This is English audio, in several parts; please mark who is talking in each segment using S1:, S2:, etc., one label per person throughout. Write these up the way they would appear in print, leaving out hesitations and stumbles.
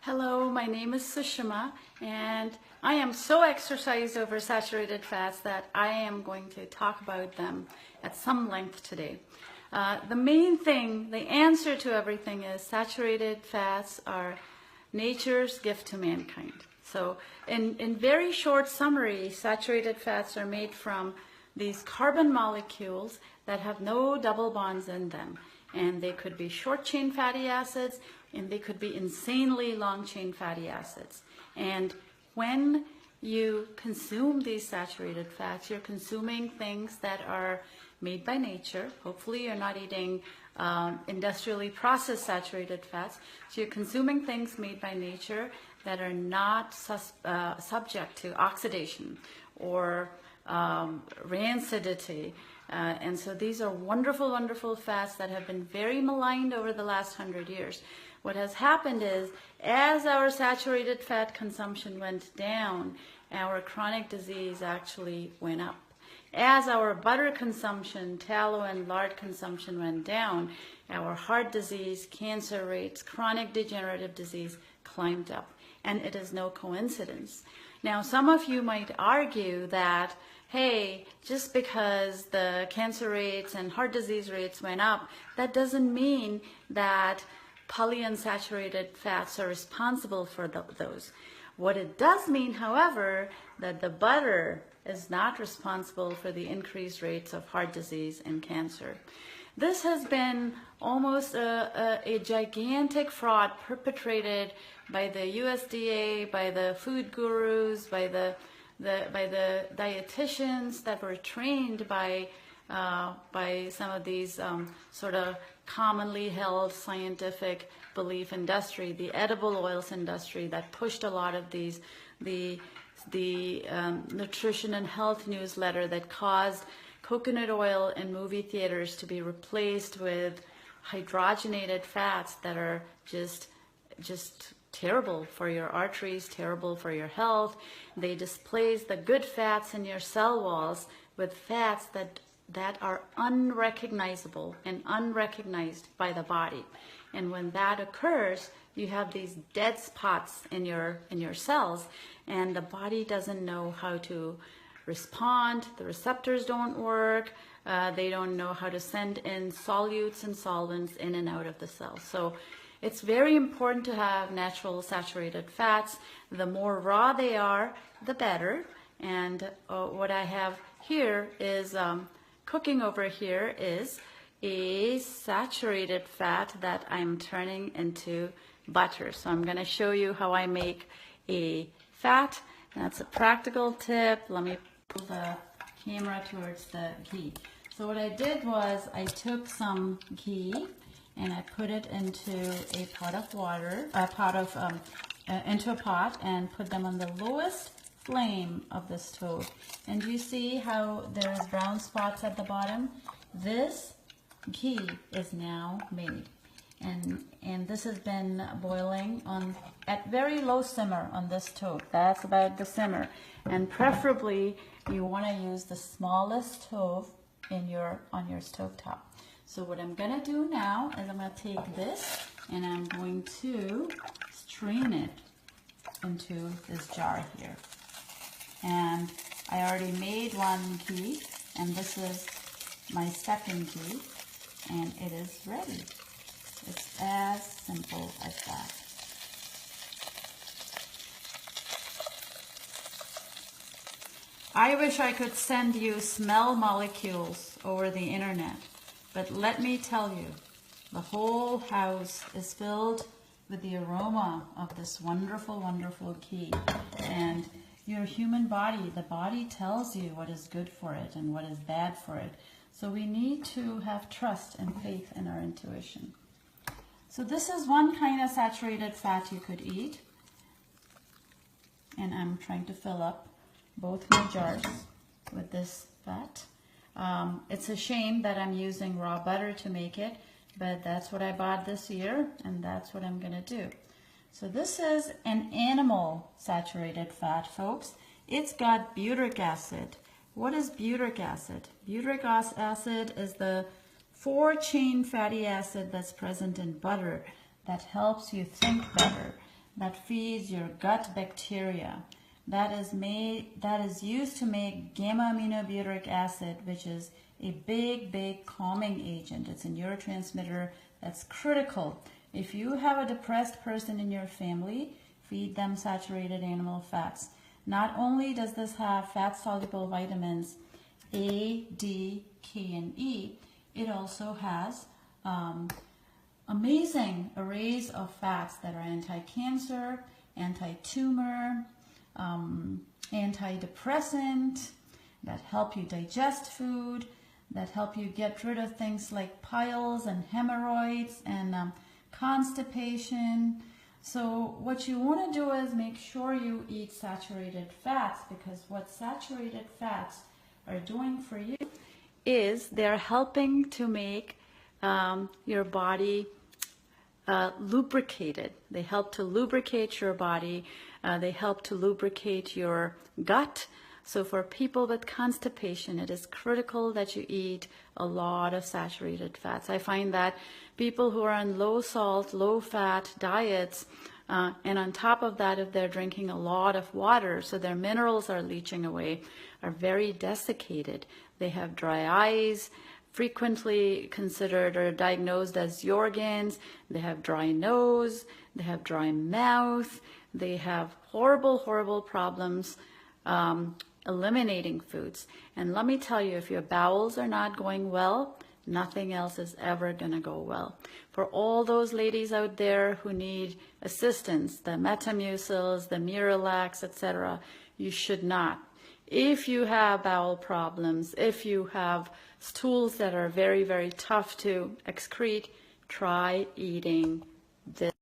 S1: Hello, my name is Sushma, and I am so exercised over saturated fats that I am going to talk about them at some length today. The main thing, the answer to everything is saturated fats are nature's gift to mankind. So in very short summary, saturated fats are made from these carbon molecules that have no double bonds in them. And they could be short chain fatty acids, and they could be insanely long chain fatty acids. And when you consume these saturated fats, you're consuming things that are made by nature. Hopefully you're not eating industrially processed saturated fats. So you're consuming things made by nature that are not subject to oxidation or rancidity. And so these are wonderful, wonderful fats that have been very maligned over the last 100 years. What has happened is, as our saturated fat consumption went down, our chronic disease actually went up. As our butter consumption, tallow and lard consumption went down, our heart disease, cancer rates, chronic degenerative disease climbed up. And it is no coincidence. Now, some of you might argue that, hey, just because the cancer rates and heart disease rates went up, that doesn't mean that polyunsaturated fats are responsible for those. What it does mean, however, that the butter is not responsible for the increased rates of heart disease and cancer. This has been almost a gigantic fraud perpetrated by the USDA, by the food gurus, by the dietitians that were trained by some of these sort of commonly held scientific belief industry, the edible oils industry that pushed a lot of these, the nutrition and health newsletter that caused coconut oil in movie theaters to be replaced with hydrogenated fats that are just terrible for your arteries, terrible for your health. They displace the good fats in your cell walls with fats that are unrecognizable and unrecognized by the body. And when that occurs, you have these dead spots in your cells, and the body doesn't know how to respond. The receptors don't work. They don't know how to send in solutes and solvents in and out of the cell. So it's very important to have natural saturated fats. The more raw they are, the better. And what I have here is cooking over here is a saturated fat that I'm turning into butter. So I'm going to show you how I make a fat. That's a practical tip. Let me pull the camera towards the ghee. So what I did was I took some ghee and I put it into a pot of water, into a pot, and put them on the lowest flame of the stove. And you see how there's brown spots at the bottom? This ghee is now made. And this has been boiling at very low simmer on this stove. That's about the simmer. And preferably, you want to use the smallest stove on your stove top. So what I'm going to do now is I'm going to take this and I'm going to strain it into this jar here. And I already made one ghee, and this is my second ghee, and it is ready. It's as simple as that. I wish I could send you smell molecules over the internet, but let me tell you, the whole house is filled with the aroma of this wonderful, wonderful ghee. And your human body, the body tells you what is good for it and what is bad for it. So we need to have trust and faith in our intuition. So this is one kind of saturated fat you could eat. And I'm trying to fill up both my jars with this fat. It's a shame that I'm using raw butter to make it, but that's what I bought this year, and that's what I'm going to do. So this is an animal saturated fat, folks. It's got butyric acid. What is butyric acid? Butyric acid is the 4-chain fatty acid that's present in butter that helps you think better, that feeds your gut bacteria. That is used to make gamma-aminobutyric acid, which is a big calming agent. It's a neurotransmitter that's critical. If you have a depressed person in your family, feed them saturated animal fats. Not only does this have fat-soluble vitamins A, D, K, and E, it also has amazing arrays of fats that are anti-cancer, anti-tumor, antidepressant, that help you digest food, that help you get rid of things like piles and hemorrhoids and constipation. So what you want to do is make sure you eat saturated fats, because what saturated fats are doing for you is they're helping to make your body lubricated. They help to lubricate your body. They help to lubricate your gut. So for people with constipation, it is critical that you eat a lot of saturated fats. I find that people who are on low salt, low fat diets, and on top of that, if they're drinking a lot of water, so their minerals are leaching away, are very desiccated. They have dry eyes, frequently considered or diagnosed as Jorgens. They have dry nose, they have dry mouth, they have horrible problems eliminating foods. And let me tell you, if your bowels are not going well, nothing else is ever gonna go well. For all those ladies out there who need assistance, the Metamucils, the Miralax, etc., you should not. If you have bowel problems, if you have stools that are very tough to excrete, try eating this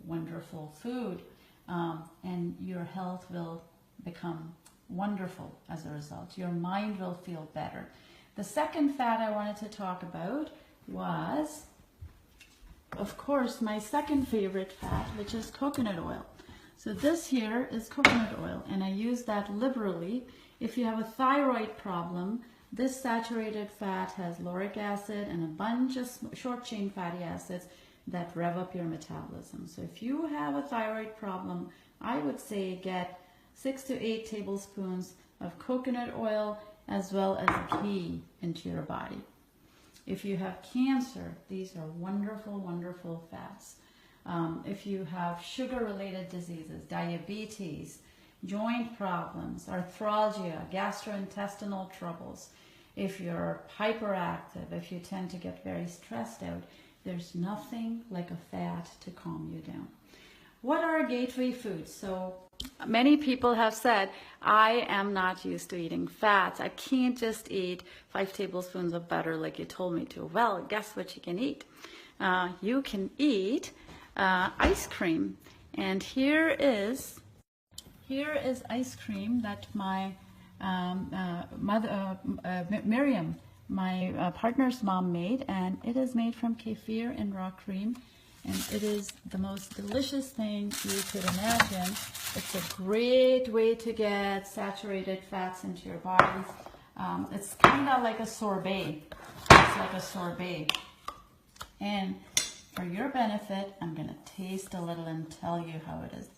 S1: wonderful food, and your health will become wonderful as a result. Your mind will feel better. The second fat I wanted to talk about was, of course, my second favorite fat, which is coconut oil. So this here is coconut oil, and I use that liberally. If you have a thyroid problem, this saturated fat has lauric acid and a bunch of short-chain fatty acids that rev up your metabolism. So if you have a thyroid problem, I would say get 6 to 8 tablespoons of coconut oil as well as ghee into your body. If you have cancer, these are wonderful fats. If you have sugar-related diseases, diabetes, joint problems, arthralgia, gastrointestinal troubles, if you're hyperactive, if you tend to get very stressed out, there's nothing like a fat to calm you down. What are gateway foods? So many people have said, I am not used to eating fats. I can't just eat 5 tablespoons of butter like you told me to. Well, guess what you can eat? You can eat ice cream. And here is ice cream that my Miriam, my partner's mom, made, and it is made from kefir and raw cream, and it is the most delicious thing you could imagine. It's a great way to get saturated fats into your body. It's kind of like a sorbet. It's like a sorbet. And for your benefit, I'm going to taste a little and tell you how it is.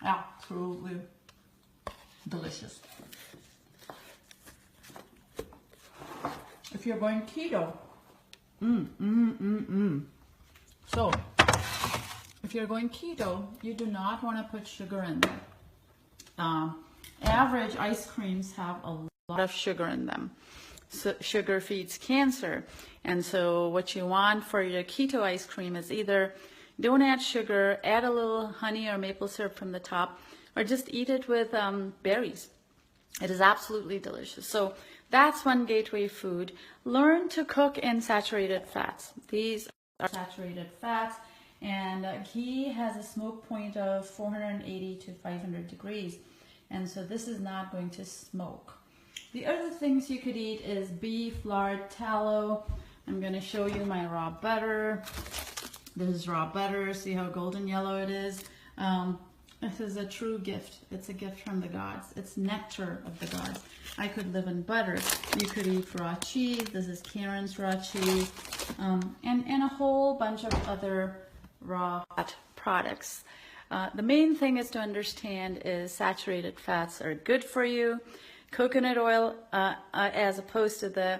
S1: Absolutely delicious. If you're going keto, So, if you're going keto, you do not want to put sugar in there. Average ice creams have a lot of sugar in them. So sugar feeds cancer. And so what you want for your keto ice cream is either don't add sugar, add a little honey or maple syrup from the top, or just eat it with berries. It is absolutely delicious. So that's one gateway food. Learn to cook in saturated fats. These are saturated fats, and ghee has a smoke point of 480 to 500 degrees. And so this is not going to smoke. The other things you could eat is beef, lard, tallow. I'm going to show you my raw butter. This is raw butter. See how golden yellow it is? This is a true gift. It's a gift from the gods. It's nectar of the gods. I could live in butter. You could eat raw cheese. This is Karen's raw cheese. And a whole bunch of other raw products. The main thing is to understand is saturated fats are good for you. Coconut oil, as opposed to the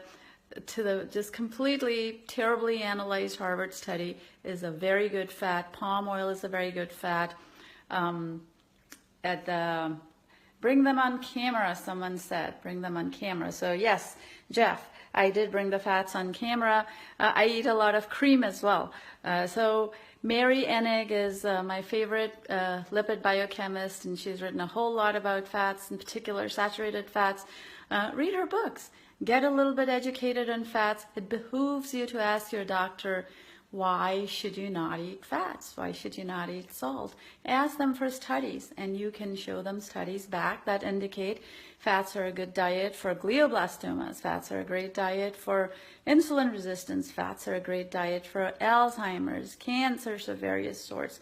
S1: just completely terribly analyzed Harvard study, is a very good fat. Palm oil is a very good fat. Bring them on camera, someone said. Bring them on camera. So yes, Jeff, I did bring the fats on camera. I eat a lot of cream as well. So Mary Enig is my favorite lipid biochemist, and she's written a whole lot about fats, in particular saturated fats. Read her books. Get a little bit educated on fats. It behooves you to ask your doctor, why should you not eat fats? Why should you not eat salt? Ask them for studies, and you can show them studies back that indicate fats are a good diet for glioblastomas. Fats are a great diet for insulin resistance. Fats are a great diet for Alzheimer's, cancers of various sorts.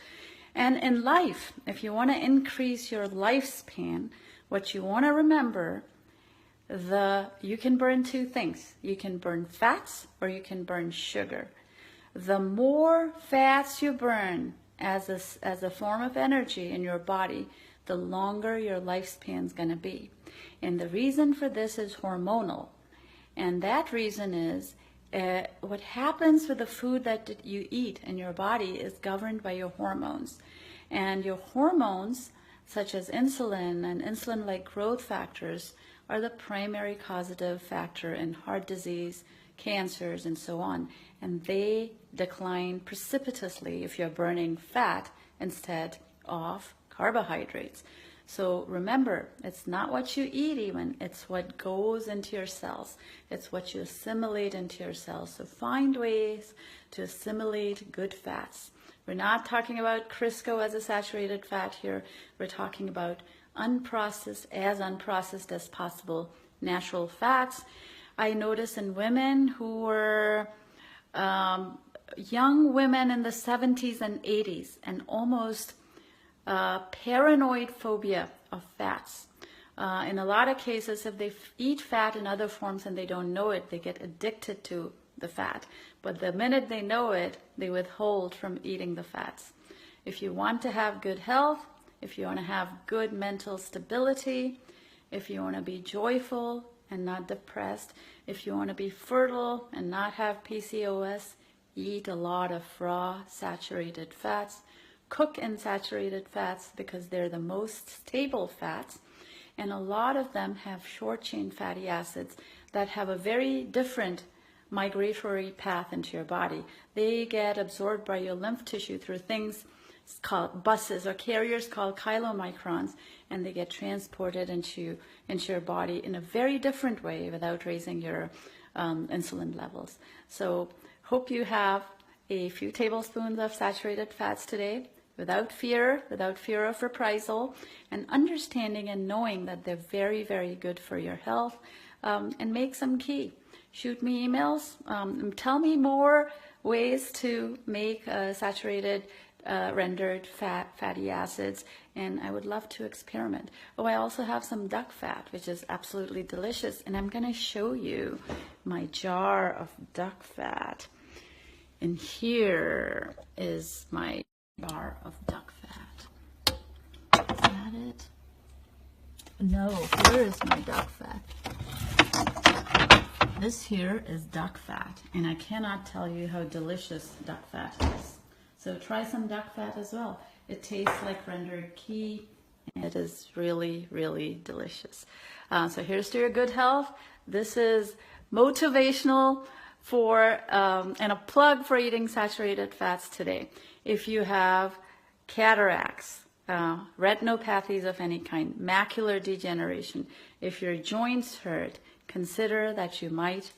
S1: And in life, if you want to increase your lifespan, what you want to remember, you can burn two things. You can burn fats or you can burn sugar. The more fats you burn as a form of energy in your body, the longer your lifespan is going to be. And the reason for this is hormonal. And that reason is what happens with the food that you eat in your body is governed by your hormones. And your hormones, such as insulin and insulin-like growth factors, are the primary causative factor in heart disease, cancers, and so on. And they decline precipitously if you're burning fat instead of carbohydrates. So remember, it's not what you eat even, it's what goes into your cells. It's what you assimilate into your cells. So find ways to assimilate good fats. We're not talking about Crisco as a saturated fat here. We're talking about unprocessed as possible natural fats. I notice in women who were young women in the 70s and 80s and almost paranoid phobia of fats. In a lot of cases, if they eat fat in other forms and they don't know it, they get addicted to the fat. But the minute they know it, they withhold from eating the fats. If you want to have good health, if you want to have good mental stability, if you want to be joyful and not depressed, if you want to be fertile and not have PCOS, eat a lot of raw saturated fats. Cook in saturated fats because they're the most stable fats, and a lot of them have short chain fatty acids that have a very different migratory path into your body. They get absorbed by your lymph tissue through things called buses or carriers called chylomicrons, and they get transported into your body in a very different way without raising your insulin levels. So hope you have a few tablespoons of saturated fats today without fear of reprisal, and understanding and knowing that they're very, very good for your health, and make some key. Shoot me emails, tell me more ways to make saturated rendered fatty acids, and I would love to experiment. Oh, I also have some duck fat, which is absolutely delicious, and I'm going to show you my jar of duck fat. And here is my jar of duck fat. Is that it? No, here is my duck fat. This here is duck fat, and I cannot tell you how delicious duck fat is. So try some duck fat as well. It tastes like rendered ghee, and it is really, really delicious. So here's to your good health. This is motivational for and a plug for eating saturated fats today. If you have cataracts, retinopathies of any kind, macular degeneration, if your joints hurt, consider that you might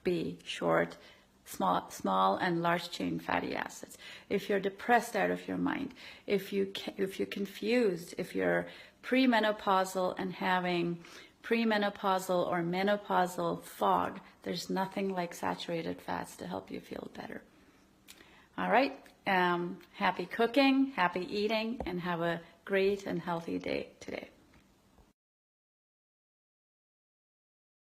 S1: be short small and large chain fatty acids. If you're depressed out of your mind, if you're confused, if you're premenopausal and having premenopausal or menopausal fog, there's nothing like saturated fats to help you feel better. All right, happy cooking, happy eating, and have a great and healthy day today.